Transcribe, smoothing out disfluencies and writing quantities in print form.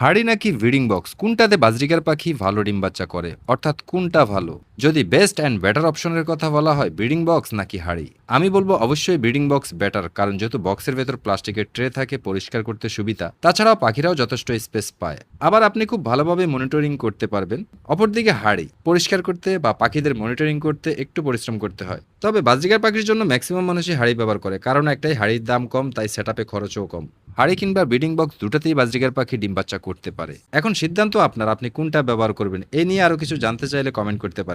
হাঁড়ি নাকি breeding box কোনটাতে বাজরিকার পাখি ভালো ডিম বাচ্চা করে, অর্থাৎ কোনটা ভালো? যদি বেস্ট অ্যান্ড বেটার অপশনের কথা বলা হয়, ব্রিডিং বক্স নাকি হাঁড়ি, আমি বলবো অবশ্যই ব্রিডিং বক্স বেটার, কারণ যেহেতু বক্সের ভেতর প্লাস্টিকের ট্রে থাকে, পরিষ্কার করতে সুবিধা, তাছাড়াও পাখিরাও যথেষ্ট স্পেস পায়, আবার আপনি খুব ভালোভাবে মনিটরিং করতে পারবেন। অপরদিকে হাঁড়ি পরিষ্কার করতে বা পাখিদের মনিটরিং করতে একটু পরিশ্রম করতে হয়। তবে বাজরিকার পাখির জন্য ম্যাক্সিমাম মানুষই হাঁড়ি ব্যবহার করে, কারণ একটাই, হাঁড়ির দাম কম, তাই সেটআপে খরচও কম। হাঁড়ি কিংবা ব্রিডিং বক্স দুটাতেই বাজরিকার পাখি ডিম বাচ্চা করতে পারে। এখন সিদ্ধান্ত আপনার, আপনি কোনটা ব্যবহার করবেন। এই নিয়ে আরো কিছু জানতে চাইলে কমেন্ট করতে পারেন।